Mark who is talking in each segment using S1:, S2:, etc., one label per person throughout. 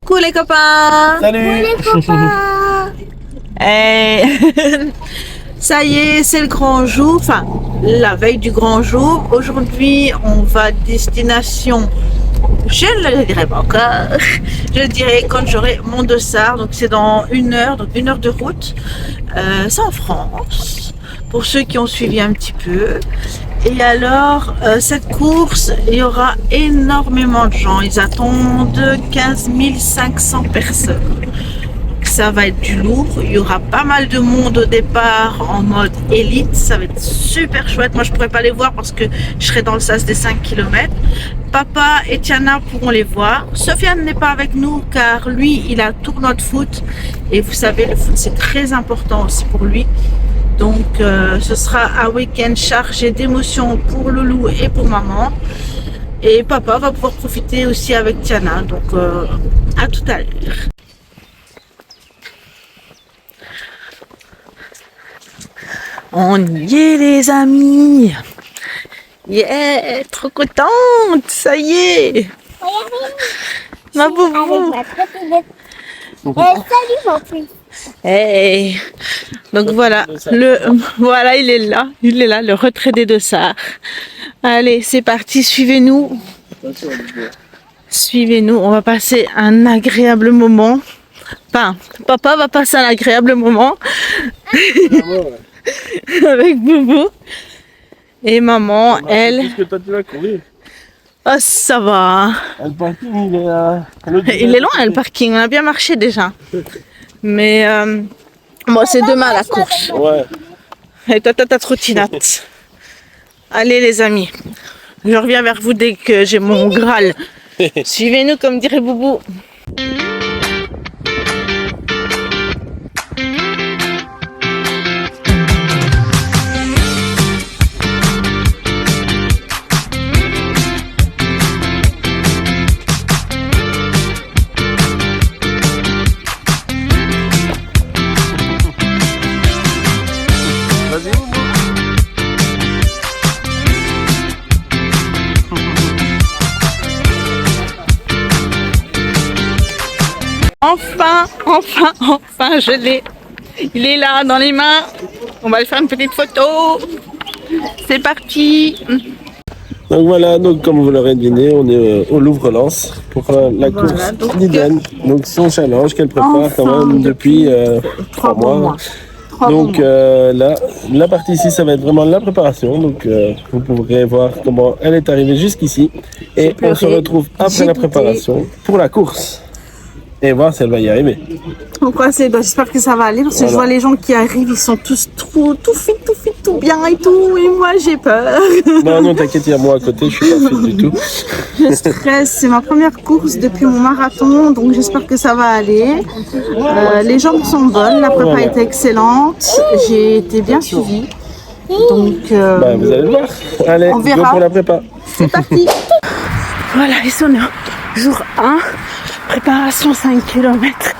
S1: Coucou les copains.
S2: Salut
S3: Les copains.
S1: Eh, ça y est, c'est le grand jour, enfin la veille du grand jour. Aujourd'hui, on va à destination, je ne le dirai pas encore, je le dirai quand j'aurai mon dossard. Donc c'est dans 1 heure, donc 1 heure de route. C'est en France, pour ceux qui ont suivi un petit peu. Et alors, cette course, il y aura énormément de gens. Ils attendent 15 500 personnes. Ça va être du lourd. Il y aura pas mal de monde au départ en mode élite. Ça va être super chouette. Moi, je pourrais pas les voir parce que je serai dans le sas des 5 km. Papa et Tiana pourront les voir. Sofiane n'est pas avec nous car lui, il a un tournoi de foot. Et vous savez, le foot, c'est très important aussi pour lui. Donc, ce sera un week-end chargé d'émotions pour Loulou et pour maman. Et papa va pouvoir profiter aussi avec Tiana. Donc, à tout à l'heure. On y est les amis. Yeah, trop contente, ça y est. Ma boubou.
S3: Salut mon fils.
S1: Hey. Donc voilà, voilà, il est là, le retrait des dossards. Allez, c'est parti, suivez-nous. Suivez-nous, on va passer un agréable moment. Enfin, papa va passer un agréable moment avec Boubou. Et maman, elle...
S2: Qu'est-ce que toi tu vas courir?
S1: Oh, ça va.
S2: Le parking, il est à l'autre
S1: Il est loin le parking, on a bien marché déjà. Mais bon, c'est demain la course.
S2: Ouais.
S1: Et toi, t'as ta trottinette. Allez les amis, je reviens vers vous dès que j'ai mon Graal. Suivez-nous comme dirait Boubou.
S2: Vas-y, Boubou.
S1: Enfin, je l'ai. Il est là dans les mains. On va lui faire une petite photo. C'est parti.
S2: Donc voilà, donc comme vous l'aurez deviné, on est au Louvre-Lens pour la
S1: Voilà,
S2: course
S1: donc,
S2: d'Iden. Donc son challenge qu'elle prépare
S1: Enfin,
S2: quand même depuis 3 mois. Donc là, la partie ici, ça va être vraiment la préparation. Donc vous pourrez voir comment elle est arrivée jusqu'ici. Et on se retrouve après la préparation pour la course. Et voir si elle va y arriver.
S1: On croise les doigts, j'espère que ça va aller parce que je vois les gens qui arrivent, ils sont tous tout fit, tout bien et tout. Et moi j'ai peur.
S2: Non, non, t'inquiète, il y a moi à côté, je suis pas fit du tout.
S1: Je stresse, c'est ma première course depuis mon marathon, donc j'espère que ça va aller. Les jambes sont bonnes, la prépa était excellente, j'ai été bien suivie. Donc
S2: Bah, vous allez le voir. Allez,
S1: on
S2: go
S1: verra.
S2: pour la prépa.
S1: C'est parti. Voilà, ils sont là. Jour 1, préparation 5 km.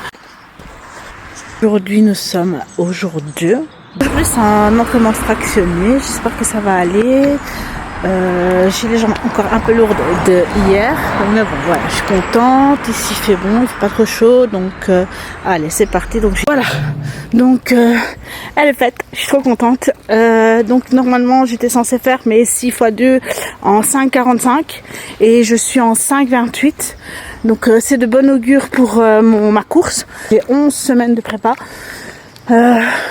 S1: Aujourd'hui, nous sommes au jour 2. Aujourd'hui, c'est un entraînement fractionné. J'espère que ça va aller. J'ai les jambes encore un peu lourdes de hier. Mais bon, voilà, je suis contente. Ici, il fait bon, il fait pas trop chaud. Donc, allez, c'est parti. Donc, voilà. Donc, elle est faite. Je suis trop contente. Donc, normalement, j'étais censée faire mes 6 x 2 en 5,45. Et je suis en 5,28. Donc, c'est de bon augure pour ma course. J'ai 11 semaines de prépa.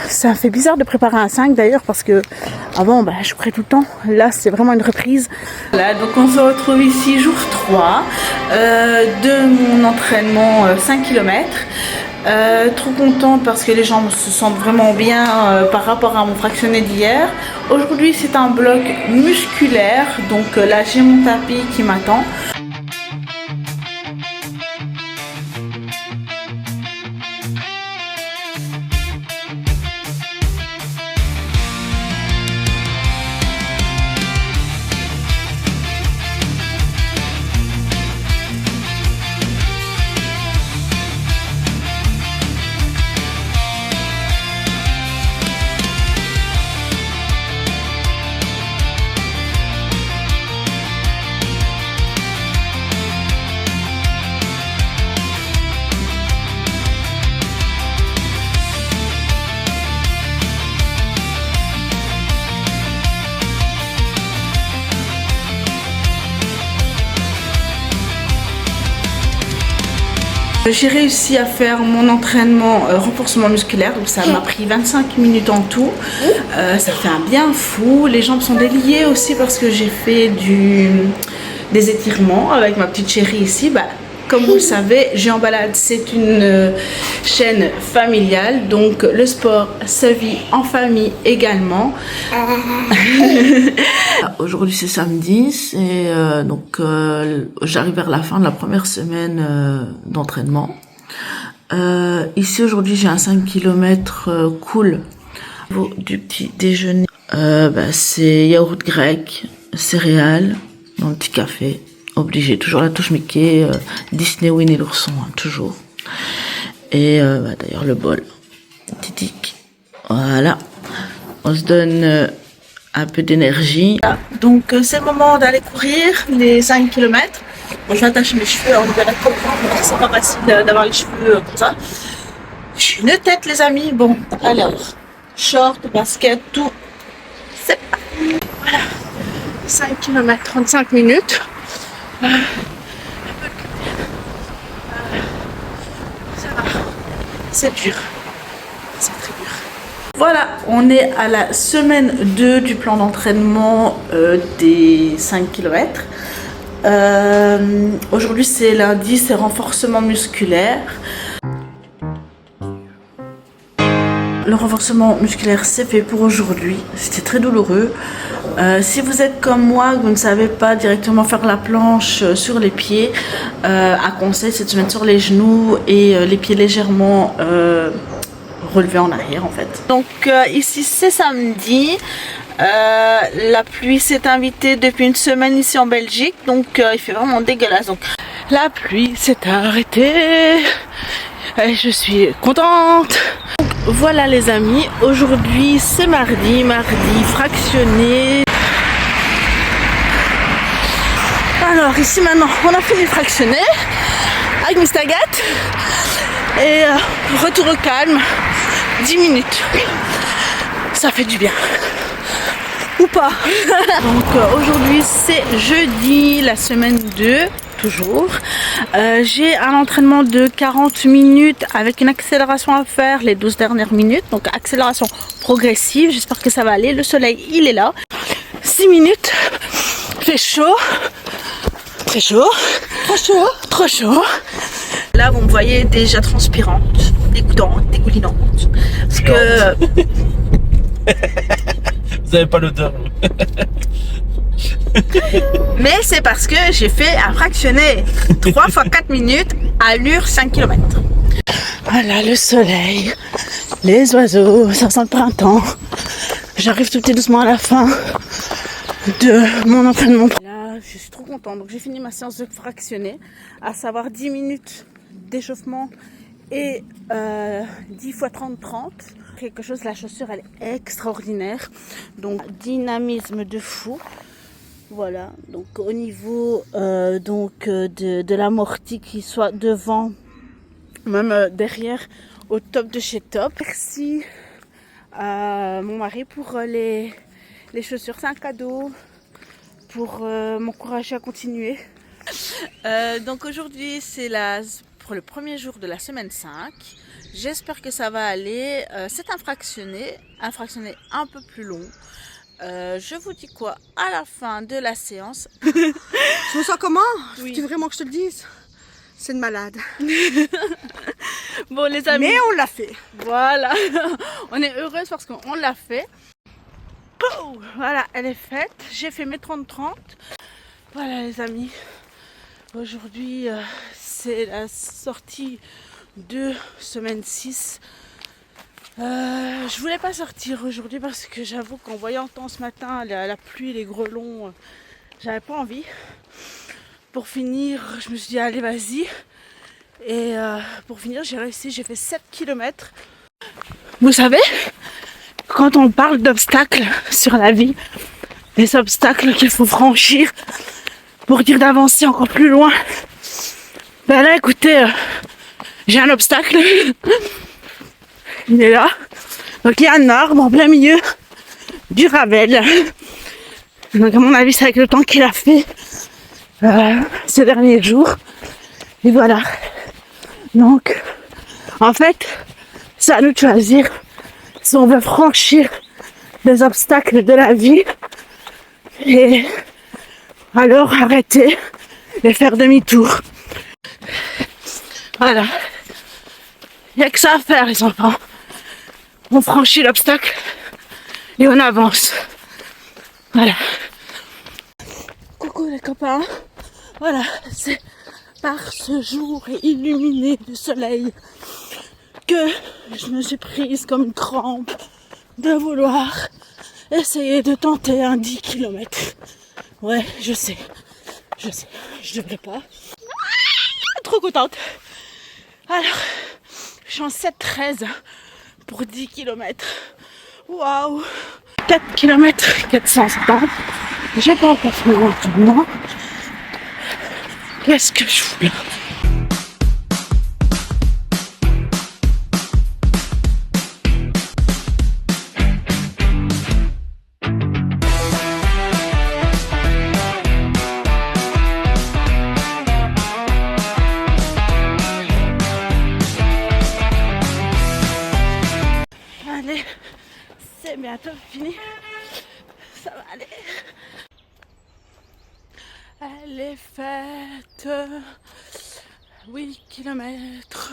S1: Ça fait bizarre de préparer un 5 d'ailleurs parce que avant je courais tout le temps. Là c'est vraiment une reprise. Voilà, donc on se retrouve ici jour 3 de mon entraînement 5 km. Trop contente parce que les jambes se sentent vraiment bien par rapport à mon fractionné d'hier. Aujourd'hui c'est un bloc musculaire, donc là j'ai mon tapis qui m'attend. J'ai réussi à faire mon entraînement renforcement musculaire, donc ça m'a pris 25 minutes en tout. Ça fait un bien fou. Les jambes sont déliées aussi parce que j'ai fait des étirements avec ma petite chérie ici. Comme vous le savez, J'ai en balade, c'est une chaîne familiale, donc le sport se vit en famille également. Aujourd'hui c'est samedi, j'arrive vers la fin de la première semaine d'entraînement. Ici aujourd'hui j'ai un 5 km cool. Du petit déjeuner, c'est yaourt grec, céréales, dans le petit café. Obligé, toujours la touche Mickey, Disney, Winnie l'ourson, hein, toujours. Et d'ailleurs le bol, titique. Voilà, on se donne un peu d'énergie. Donc c'est le moment d'aller courir les 5 km. Bon, je vais attacher mes cheveux, on verra comment, c'est pas facile d'avoir les cheveux comme ça. J'ai une tête les amis, bon, alors, short, basket, tout, c'est parti. Voilà, 5 km, 35 minutes. Ça va, c'est dur, c'est très dur. Voilà, on est à la semaine 2 du plan d'entraînement des 5 km. Aujourd'hui c'est lundi, c'est renforcement musculaire. Le renforcement musculaire c'est fait pour aujourd'hui, c'était très douloureux. Si vous êtes comme moi, vous ne savez pas directement faire la planche sur les pieds, un conseil c'est de se mettre sur les genoux et les pieds légèrement relevés en arrière en fait. Donc ici c'est samedi, la pluie s'est invitée depuis une semaine ici en Belgique, donc il fait vraiment dégueulasse. Donc la pluie s'est arrêtée et je suis contente. Voilà les amis, aujourd'hui c'est mardi fractionné. Alors ici maintenant on a fini de fractionner avec Mr. Gat et retour au calme, 10 minutes. Ça fait du bien. Ou pas. Donc aujourd'hui c'est jeudi, la semaine 2. Toujours. J'ai un entraînement de 40 minutes avec une accélération à faire les 12 dernières minutes. Donc accélération progressive. J'espère que ça va aller. Le soleil, il est là. 6 minutes. Fait chaud. Très chaud. Trop chaud. Trop chaud. Là, vous me voyez déjà transpirante, dégoulinante. Parce que...
S2: Vous n'avez pas l'odeur.
S1: Mais c'est parce que j'ai fait un fractionné 3 fois 4 minutes, allure 5 km. Voilà le soleil, les oiseaux, ça sent le printemps. J'arrive tout petit doucement à la fin de mon entraînement. Là, je suis trop contente. Donc j'ai fini ma séance de fractionné, à savoir 10 minutes d'échauffement et 10 fois 30-30. Quelque chose, la chaussure elle est extraordinaire. Donc dynamisme de fou. Voilà, donc au niveau de l'amorti qui soit devant, même derrière, au top de chez Top. Merci à mon mari pour les chaussures, c'est un cadeau pour m'encourager à continuer. Donc aujourd'hui c'est pour le premier jour de la semaine 5. J'espère que ça va aller. C'est un fractionné un peu plus long. Je vous dis quoi à la fin de la séance.
S3: Je me sens comment?
S1: Oui.
S3: Tu veux vraiment que je te le dise? C'est une malade.
S1: Bon les amis.
S3: Mais on l'a fait.
S1: Voilà. On est heureuse parce qu'on l'a fait. Voilà, elle est faite. J'ai fait mes 30-30. Voilà les amis. Aujourd'hui c'est la sortie de semaine 6. Je voulais pas sortir aujourd'hui parce que j'avoue qu'en voyant le temps ce matin, la pluie, les grelons, j'avais pas envie. Pour finir, je me suis dit allez vas-y. Et pour finir, j'ai réussi, j'ai fait 7 km. Vous savez, quand on parle d'obstacles sur la vie, les obstacles qu'il faut franchir pour dire d'avancer encore plus loin. Ben là écoutez, j'ai un obstacle. Il est là. Donc il y a un arbre en plein milieu du Ravel. Donc à mon avis c'est avec le temps qu'il a fait ces derniers jours. Et voilà. Donc, en fait, c'est à nous de choisir si on veut franchir les obstacles de la vie et alors arrêter et faire demi-tour. Voilà. Il n'y a que ça à faire, les enfants. On franchit l'obstacle et on avance. Voilà. Coucou les copains. Voilà, c'est par ce jour illuminé de soleil que je me suis prise comme une crampe de vouloir essayer de tenter un 10 km. Ouais, je sais, je devrais pas. Trop contente. Alors, je suis en 7-13 pour 10 km. Waouh! 4 km 470. J'ai pas encore fait l'entraînement. Qu'est-ce que je fous là? Allez, c'est bientôt fini. Ça va aller. Elle est faite 8 km.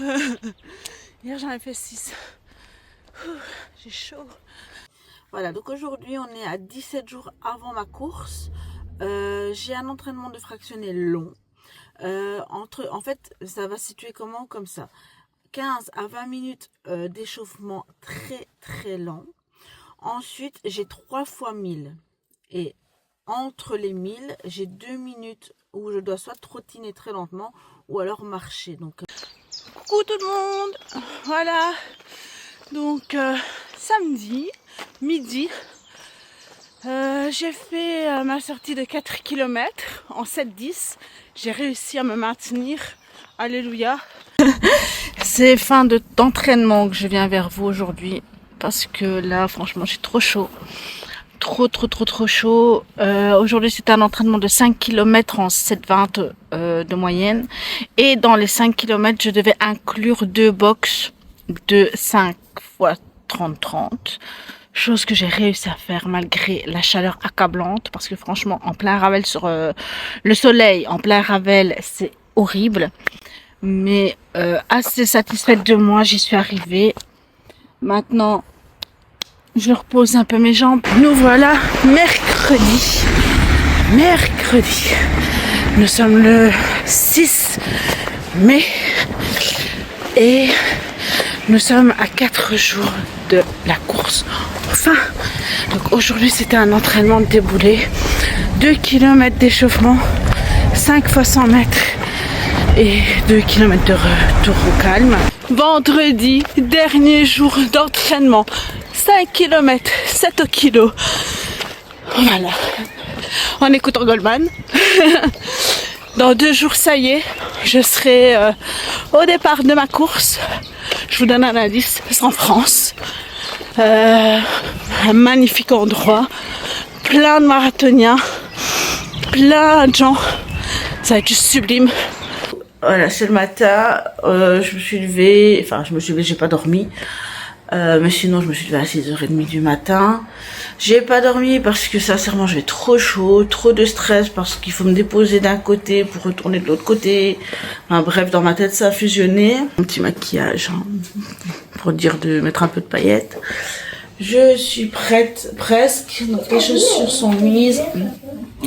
S1: Hier j'en ai fait 6. J'ai chaud. Voilà, donc aujourd'hui on est à 17 jours avant ma course. J'ai un entraînement de fractionné long. En fait, ça va se situer comment? Comme ça. 15 à 20 minutes d'échauffement très lent. Ensuite, j'ai 3 fois 1000. Et entre les 1000, j'ai 2 minutes où je dois soit trottiner très lentement ou alors marcher. Donc, coucou tout le monde. Voilà. Donc, samedi, midi, j'ai fait ma sortie de 4 km en 7-10. J'ai réussi à me maintenir. Alléluia. C'est fin d'entraînement que je viens vers vous aujourd'hui. Parce que là, franchement, j'ai trop chaud. Trop chaud. Aujourd'hui, c'était un entraînement de 5 km en 7,20 de moyenne. Et dans les 5 km, je devais inclure 2 box de 5 x 30-30. Chose que j'ai réussi à faire malgré la chaleur accablante. Parce que franchement, en plein Ravel sur le soleil, en plein Ravel, c'est horrible. Mais assez satisfaite de moi, j'y suis arrivée. Maintenant, je repose un peu mes jambes. Nous voilà mercredi. Nous sommes le 6 mai et nous sommes à 4 jours de la course. Enfin, donc aujourd'hui c'était un entraînement de déboulé. 2 km d'échauffement, 5 fois 100 mètres et 2 km de retour au calme. Vendredi, dernier jour d'entraînement. 5 km, 7 au kilo. Voilà. En écoutant Goldman. Dans 2 jours, ça y est, je serai au départ de ma course. Je vous donne un indice, c'est en France. Un magnifique endroit. Plein de marathoniens. Plein de gens. Ça va être juste sublime. Voilà, c'est le matin. Je me suis levée. Enfin, j'ai pas dormi. Mais sinon, je me suis levée à 6h30 du matin. J'ai pas dormi parce que sincèrement, j'avais trop chaud, trop de stress parce qu'il faut me déposer d'un côté pour retourner de l'autre côté. Enfin, bref, dans ma tête, ça a fusionné. Un petit maquillage, hein, pour dire de mettre un peu de paillettes. Je suis prête, presque. Donc, les chaussures sont mises.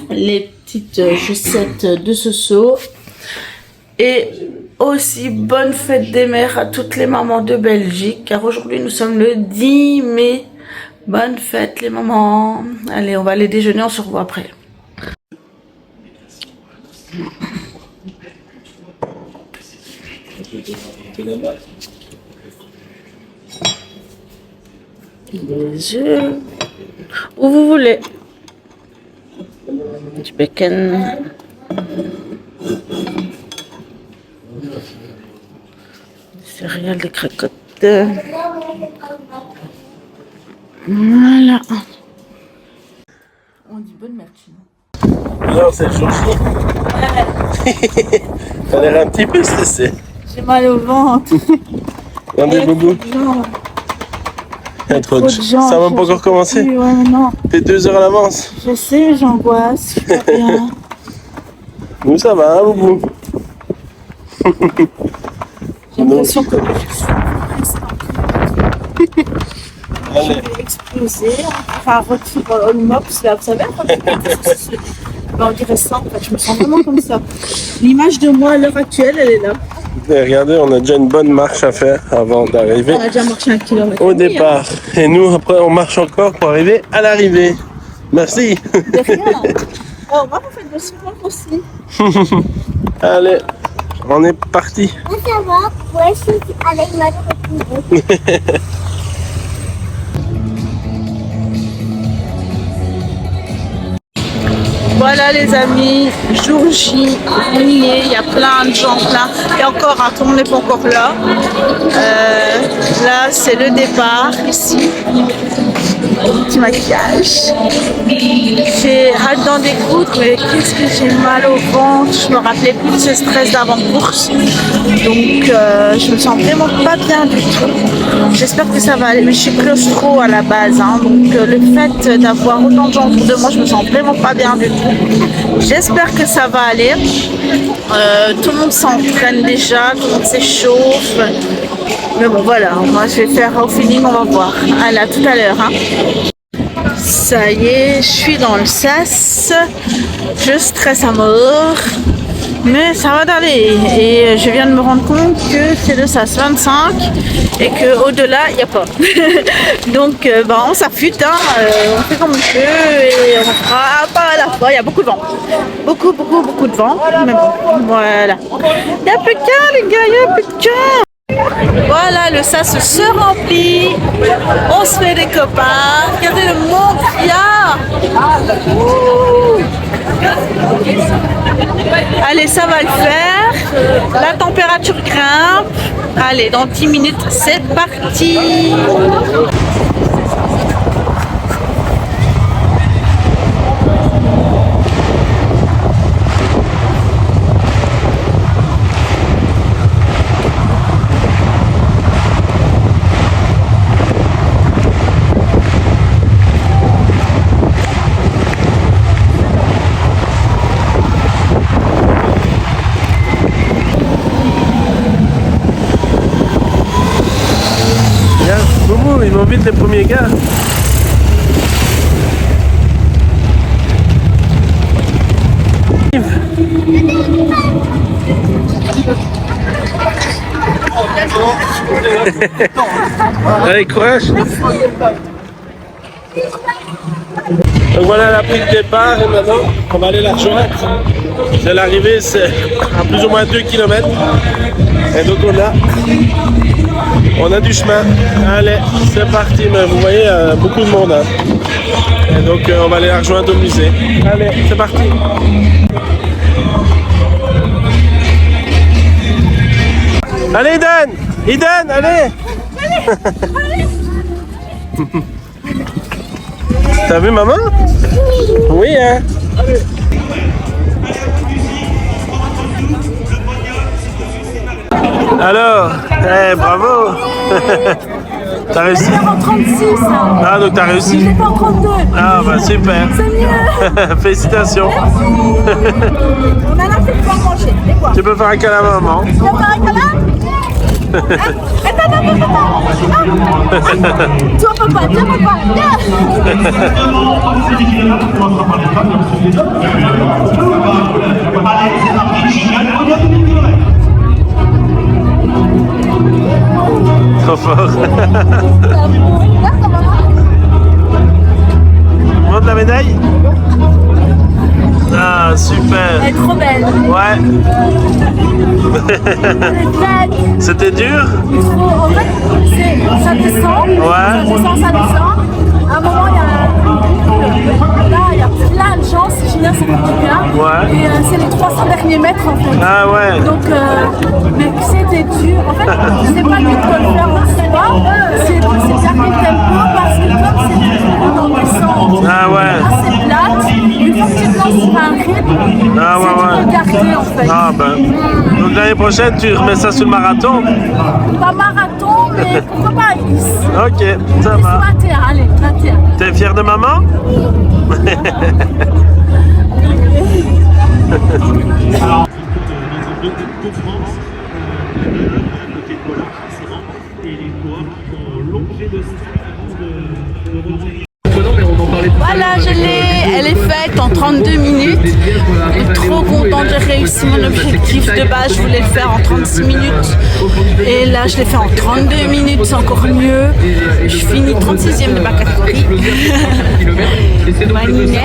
S1: Les petites chaussettes de Soso. Et aussi, bonne fête des mères à toutes les mamans de Belgique, car aujourd'hui nous sommes le 10 mai. Bonne fête les mamans. Allez, on va aller déjeuner, on se revoit après. Les œufs. Où vous voulez. Du bacon. Céréales, des croquettes. Voilà. On dit bonne merchine.
S2: Non, c'est le jour J. T'as l'air un petit peu stressé.
S1: J'ai mal au ventre.
S2: Regardez, Boubou. Il y a trop de gens. Ça va pas encore commencer.
S1: Ouais, non.
S2: T'es 2 heures à l'avance.
S1: Je sais, j'angoisse. Je suis pas bien.
S2: Nous, ça va, hein, Boubou.
S1: J'ai l'impression que je suis je
S2: Allez.
S1: vais exploser. Enfin, retour au MOPS, là, vous savez, on dirait ça, en fait. Je me sens vraiment comme ça. L'image de moi à l'heure actuelle, elle est là.
S2: Et regardez, on a déjà une bonne marche à faire avant d'arriver
S1: On a déjà marché 1 kilomètre.
S2: au départ. Et nous, après, on marche encore pour arriver à l'arrivée. Merci.
S1: De rien. Oh, moi, vous faites de sport aussi.
S2: Allez, on est parti.
S4: Ça va, ouais, je suis avec ma copine.
S1: Voilà les amis, jour J, on y est, il y a plein de gens, et encore, tout le monde n'est pas encore là. Là, c'est le départ, ici. Petit maquillage. J'ai hâte d'en découdre, mais qu'est-ce que j'ai mal au ventre. Je me rappelais plus de ce stress d'avant-course. Donc, je me sens vraiment pas bien du tout. J'espère que ça va aller, mais je suis claustro à la base. Hein, donc, le fait d'avoir autant de gens autour de moi, je me sens vraiment pas bien du tout. J'espère que ça va aller. Tout le monde s'entraîne déjà, tout le monde s'échauffe. Mais bon, voilà, moi je vais faire au feeling, on va voir. Allez, à tout à l'heure. Hein. Ça y est, je suis dans le sas. Je stresse à mort. Mais ça va d'aller. Et je viens de me rendre compte que c'est le sas 25 et qu'au-delà, il n'y a pas. Donc, on s'affûte, hein, on fait comme on peut et on fera pas à la fois. Il y a beaucoup de vent. Beaucoup de vent. Mais bon, voilà. Il n'y a plus qu'un, les gars, il n'y a plus qu'un. Voilà, le sas se remplit, on se fait des copains, regardez le monde qu'il y a. Ouh. Allez, ça va le faire, la température grimpe, allez, dans 10 minutes, c'est parti.
S2: Boubou, ils vont vite les premiers gars. Allez, courage. Donc voilà, elle a pris le départ et maintenant on va aller la rejoindre. C'est l'arrivée, c'est à plus ou moins 2 km. Et donc on a du chemin. Allez, c'est parti. Mais vous voyez, beaucoup de monde. Hein. Et donc on va aller la rejoindre au musée. Allez, c'est parti. Allez, Eden! Eden, allez! T'as vu maman? Oui, hein? Alors, bravo! T'as réussi?
S4: Je en 36. Hein.
S2: Ah, donc t'as réussi?
S4: J'étais en 32.
S2: Ah, bah super!
S4: C'est mieux!
S2: Félicitations!
S4: On a la fait pouvoir manger. Et quoi?
S2: Tu peux faire un câlin à maman?
S4: Tu veux faire un câlin? Attends. Toi, papa, viens, papa,
S2: Trop fort! Montre la médaille? Ah, super!
S4: Elle est trop belle.
S2: Ouais! C'était dur?
S4: En fait, ça descend.
S2: Ouais.
S4: Ça descend. À un moment, il y a plein de gens. C'est génial, ça fait du bien.
S2: Ouais.
S4: Et c'est les 300 derniers mètres, en fait.
S2: Ah ouais!
S4: Donc, mais c'était dur. En fait, c'est pas dur de le faire en soi. C'est garder le tempo parce que comme c'est dur dans le sens.
S2: Ah ouais!
S4: Là, c'est plate. Une fois que tu te lances sur un rythme,
S2: Ah ouais,
S4: c'est
S2: ouais.
S4: dur de garder, en fait.
S2: Ah ben. Donc là, l'année prochaine, tu remets ça sur le marathon?
S4: Pas marathon, mais pourquoi pas Alice?
S2: Ok, ça va.
S4: 21, allez, 21.
S2: T'es fière de maman?
S1: Voilà, je l'ai. Elle est faite en 32 minutes. Je suis trop contente, j'ai réussi mon objectif de base. Je voulais le faire en 36 minutes. Et là, je l'ai fait en 32 minutes, c'est encore mieux. Je finis 36e de ma catégorie. Magnifique.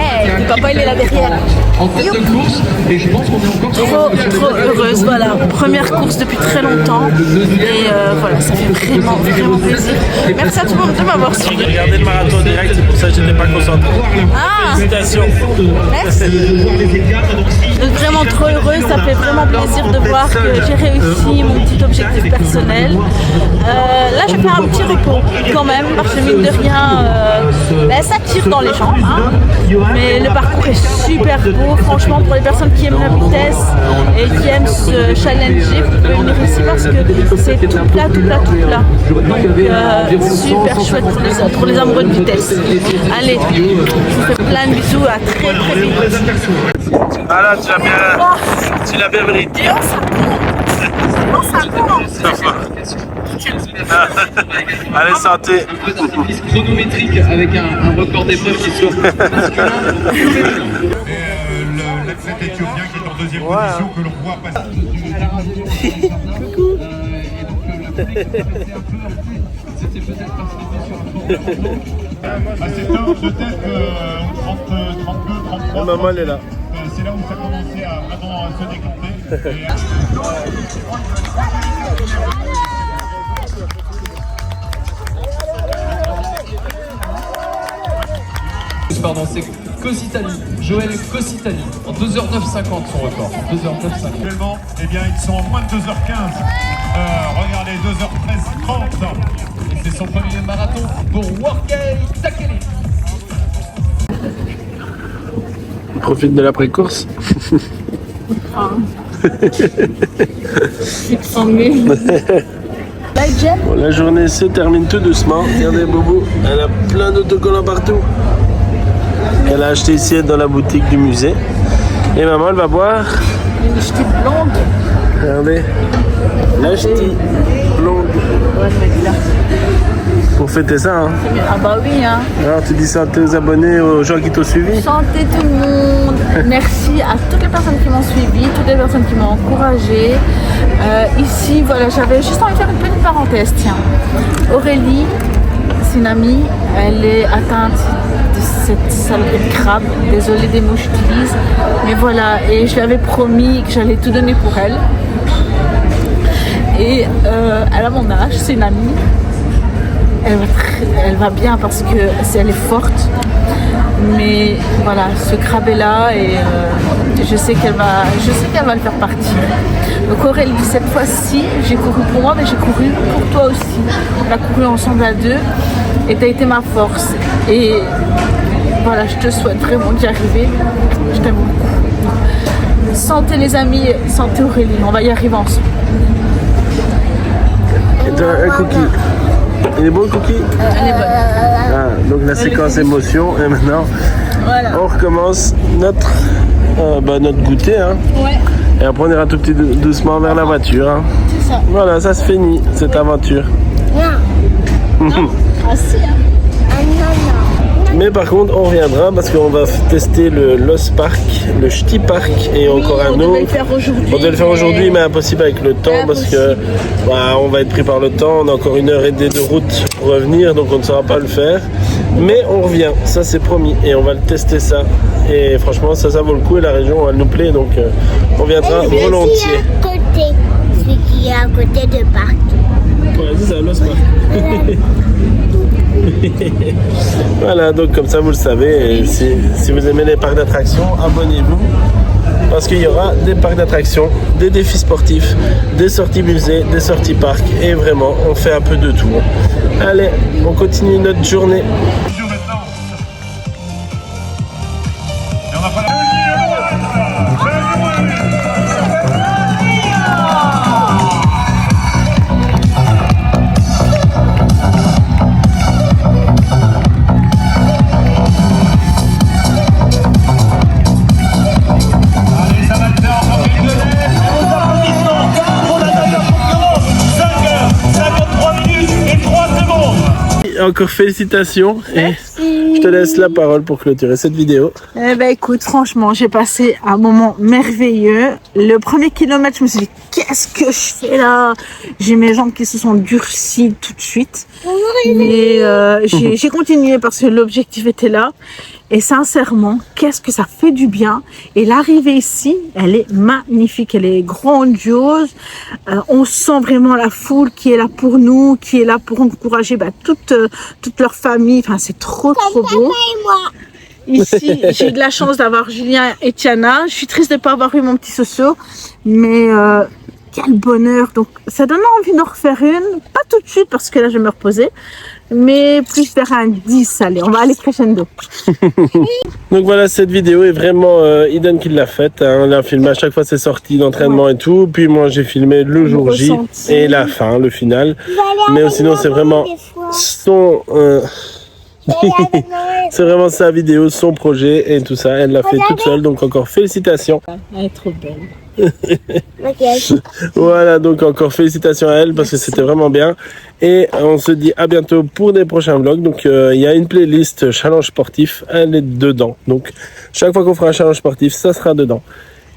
S1: Papa, il est là derrière.
S5: En tête de course, et je pense qu'on est encore
S1: Trop heureuse, voilà. Première course depuis très longtemps. Et voilà, ça fait vraiment plaisir. Merci à tout le monde de m'avoir suivi.
S2: J'ai regardé le marathon direct, c'est pour ça que j'étais pas concentré.
S1: Ah,
S2: Félicitations.
S1: merci. Je suis vraiment trop heureuse, ça fait vraiment plaisir de voir que j'ai réussi mon petit objectif personnel. Là, je vais faire un petit repos quand même, parce que mine de rien, ça tire dans les jambes. Hein. Mais le parcours est super beau, franchement, pour les personnes qui aiment la vitesse et qui aiment se challenger, vous pouvez venir ici parce que c'est tout plat. Donc, super chouette pour les amoureux de vitesse. Allez, je vous fais plein de bisous, à très vite.
S2: Ah là, tu l'as bien mérité.
S4: Ça va.
S2: Allez, santé.
S5: un peu d'artifice chronométrique avec un record d'épreuve qui soit masculin.
S6: L'athlète éthiopien qui est en deuxième position que l'on voit passer. C'est là où peut-être 32, 33.
S2: Maman, elle est là.
S6: C'est là où ça a commencé à vraiment se décanter.
S5: Pardon, c'est Cositani, Joël Cositani, en 2h09,50 son record. 2h09,50.
S6: Actuellement, eh bien, ils sont en moins de 2h15. Regardez, 2h13,30.
S5: Et c'est son premier marathon pour Workay Takeli.
S2: On profite de l'après-course. Bon, la journée se termine tout doucement. Regardez Bobo, elle a plein d'autocollants partout. Elle a acheté ici dans la boutique du musée. Et maman, elle va boire.
S1: Une ch'ti blonde.
S2: Regardez, la ch'ti blonde.
S1: Ouais, le mec là.
S2: Pour fêter ça, hein.
S1: Ah bah oui, hein.
S2: Alors tu dis santé aux abonnés, aux gens qui t'ont suivi.
S1: Santé tout le monde. Merci à toutes les personnes qui m'ont suivi, toutes les personnes qui m'ont encouragée. Ici, voilà, j'avais juste envie de faire une petite parenthèse. Tiens, Aurélie, c'est une amie, elle est atteinte de cette saloperie de crabe. Désolée des mots que j'utilise, mais voilà. Et je lui avais promis que j'allais tout donner pour elle. Et elle a mon âge, c'est une amie. Elle va bien parce que elle est forte, mais voilà, ce crabe est là et je sais qu'elle va le faire partir. Donc Aurélie, cette fois-ci, j'ai couru pour moi, mais j'ai couru pour toi aussi. On a couru ensemble à deux et tu as été ma force. Et voilà, je te souhaite vraiment d'y arriver. Je t'aime beaucoup. Santé les amis, santé Aurélie, on va y arriver ensemble.
S2: Et toi, un cookie. Il est bon le cookie?
S1: Elle est bonne.
S2: Ah, donc la séquence émotion et maintenant
S1: Voilà.
S2: on recommence notre goûter. Hein.
S1: Ouais,
S2: Et après on ira tout petit doucement vers la voiture. Hein.
S1: c'est ça.
S2: Voilà, ça se finit cette aventure.
S1: Ah si, hein.
S2: Mais par contre on reviendra parce qu'on va tester le Lost Park, le Ch'ti Park et encore un
S1: on devait
S2: autre.
S1: le faire aujourd'hui.
S2: On devait le faire aujourd'hui mais impossible avec le temps parce que on va être pris par le temps, on a encore 1h30 de route pour revenir donc on ne saura pas le faire. Mais on revient, ça c'est promis et on va le tester ça. Et franchement ça vaut le coup et la région elle nous plaît donc on viendra volontiers.
S7: À côté, celui qui est à côté de parc.
S2: Ouais, c'est ça, Lost Park. Voilà, donc comme ça vous le savez, et si vous aimez les parcs d'attractions, abonnez-vous parce qu'il y aura des parcs d'attractions, des défis sportifs, des sorties musées, des sorties parcs et vraiment on fait un peu de tout. Allez, on continue notre journée.
S6: Et on n'a pas la...
S2: encore félicitations.
S1: Merci.
S2: Et je te laisse la parole pour clôturer cette vidéo.
S1: Eh ben écoute, franchement, j'ai passé un moment merveilleux. Le premier kilomètre, je me suis dit, qu'est-ce que je fais là? J'ai mes jambes qui se sont durcies tout de suite. Mais j'ai continué parce que l'objectif était là. Et sincèrement, qu'est-ce que ça fait du bien. Et l'arrivée ici, elle est magnifique, elle est grandiose. On sent vraiment la foule qui est là pour nous, qui est là pour encourager toute leur famille. Enfin, c'est trop beau. Ici, j'ai eu de la chance d'avoir Julien et Tiana. Je suis triste de ne pas avoir eu mon petit Soso. Mais quel bonheur. Donc, ça donne envie d'en refaire une. Pas tout de suite parce que là, je vais me reposer. Mais plus vers un 10, allez, on va aller crescendo.
S2: Donc voilà, cette vidéo est vraiment Eden qui l'a faite. Hein. On l'a filmé à chaque fois ses sorties d'entraînement et tout. Puis moi, j'ai filmé le jour J et la fin, le final. Mais sinon, c'est vraiment son... c'est vraiment sa vidéo, son projet et tout ça. Elle l'a fait toute seule, donc encore félicitations.
S1: Elle est trop belle.
S2: Voilà, donc encore félicitations à elle parce que c'était vraiment bien. Et on se dit à bientôt pour des prochains vlogs. Donc il y a une playlist challenge sportif, elle est dedans. Donc chaque fois qu'on fera un challenge sportif, ça sera dedans.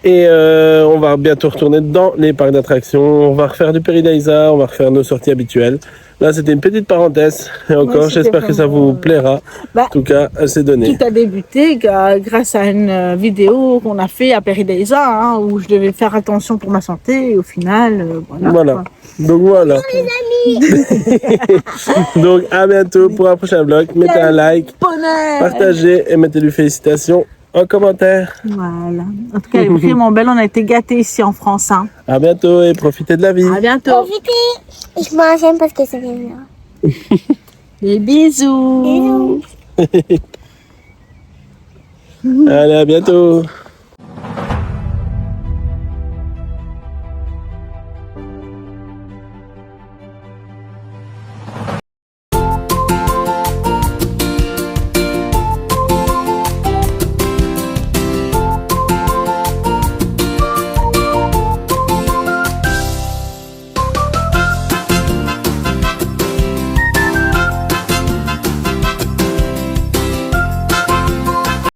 S2: Et on va bientôt retourner dans les parcs d'attractions. On va refaire du Paradisa, on va refaire nos sorties habituelles. Là, c'était une petite parenthèse. Et encore, j'espère que ça vous plaira. En tout cas, c'est donné.
S1: Tout a débuté grâce à une vidéo qu'on a fait à Paradisa, où je devais faire attention pour ma santé. Et au final,
S2: voilà. Donc voilà. Donc à bientôt pour un prochain vlog. Mettez un like, partagez et mettez-lui félicitations en commentaire.
S1: Voilà. En tout cas, elle est vraiment belle. On a été gâtés ici en France.
S2: À bientôt et profitez de la vie.
S1: À bientôt.
S7: Profitez. Je m'enchaîne parce que c'est bien.
S1: Des bisous.
S7: Bisous.
S2: Allez, à bientôt.